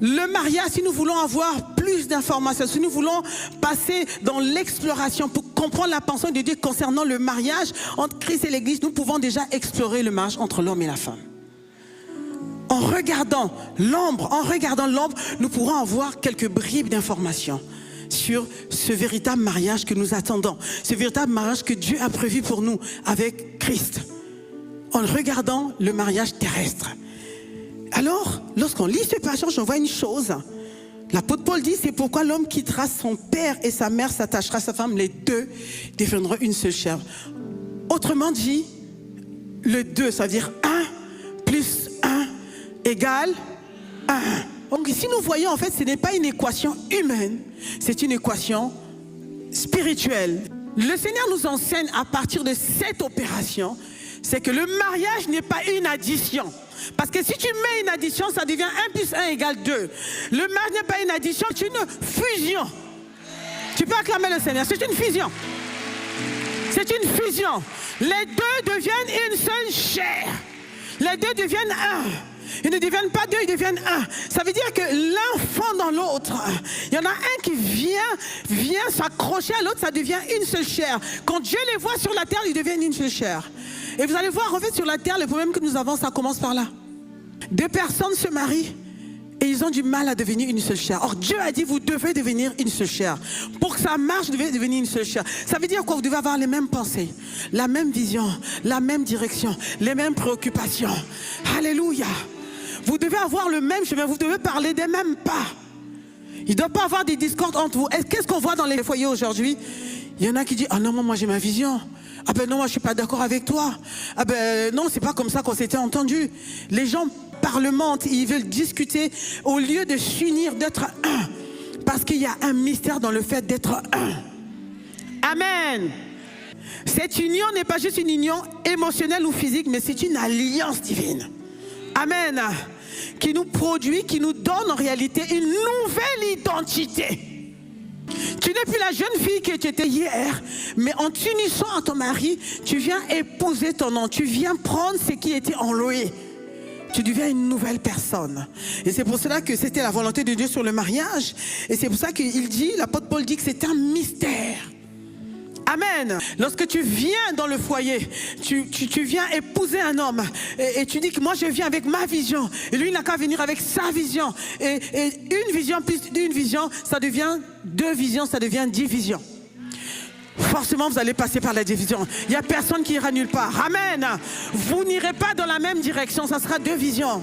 Le mariage, si nous voulons avoir plus d'informations, si nous voulons passer dans l'exploration pour comprendre la pensée de Dieu concernant le mariage entre Christ et l'Église, nous pouvons déjà explorer le mariage entre l'homme et la femme. En regardant l'ombre, nous pourrons avoir quelques bribes d'informations sur ce véritable mariage que nous attendons, ce véritable mariage que Dieu a prévu pour nous avec Christ, en regardant le mariage terrestre. Alors, lorsqu'on lit ce passage, on voit une chose. L'apôtre Paul dit, c'est pourquoi l'homme quittera son père et sa mère, s'attachera à sa femme, les deux deviendront une seule chair. Autrement dit, le 2, ça veut dire 1 plus 1 égale 1. Donc ici nous voyons en fait, ce n'est pas une équation humaine, c'est une équation spirituelle. Le Seigneur nous enseigne à partir de cette opération, c'est que le mariage n'est pas une addition. Parce que si tu mets une addition, ça devient 1 plus 1 égale 2. Le mariage n'est pas une addition, c'est une fusion. Tu peux acclamer le Seigneur, c'est une fusion. C'est une fusion. Les deux deviennent une seule chair. Les deux deviennent un. Ils ne deviennent pas deux, ils deviennent un. Ça veut dire que l'un fond dans l'autre. Il y en a un qui vient s'accrocher à l'autre, ça devient une seule chair. Quand Dieu les voit sur la terre, ils deviennent une seule chair. Et vous allez voir, en fait, sur la terre, le problème que nous avons, ça commence par là. Deux personnes se marient et ils ont du mal à devenir une seule chair. Or, Dieu a dit, vous devez devenir une seule chair. Pour que ça marche, vous devez devenir une seule chair. Ça veut dire quoi? Vous devez avoir les mêmes pensées, la même vision, la même direction, les mêmes préoccupations. Alléluia. Vous devez avoir le même chemin, vous devez parler des mêmes pas. Il ne doit pas avoir des discordes entre vous. Qu'est-ce qu'on voit dans les foyers aujourd'hui? Il y en a qui disent, ah non, moi j'ai ma vision. Ah ben non, moi je ne suis pas d'accord avec toi. Ah ben non, c'est pas comme ça qu'on s'était entendu. Les gens parlementent, ils veulent discuter au lieu de s'unir, d'être un. Parce qu'il y a un mystère dans le fait d'être un. Amen. Cette union n'est pas juste une union émotionnelle ou physique, mais c'est une alliance divine. Amen. Qui nous produit, qui nous donne en réalité une nouvelle identité. Tu n'es plus la jeune fille que tu étais hier, mais en t'unissant à ton mari, tu viens épouser ton nom, tu viens prendre ce qui était enlevé. Tu deviens une nouvelle personne. Et c'est pour cela que c'était la volonté de Dieu sur le mariage. Et c'est pour ça qu'il dit, l'apôtre Paul dit que c'est un mystère. Amen. Lorsque tu viens dans le foyer, tu viens épouser un homme et tu dis que moi je viens avec ma vision. Et lui il n'a qu'à venir avec sa vision. Et une vision plus une vision, ça devient 2 visions, ça devient 10 visions. Forcément vous allez passer par la division. Il n'y a personne qui ira nulle part. Amen. Vous n'irez pas dans la même direction, ça sera 2 visions.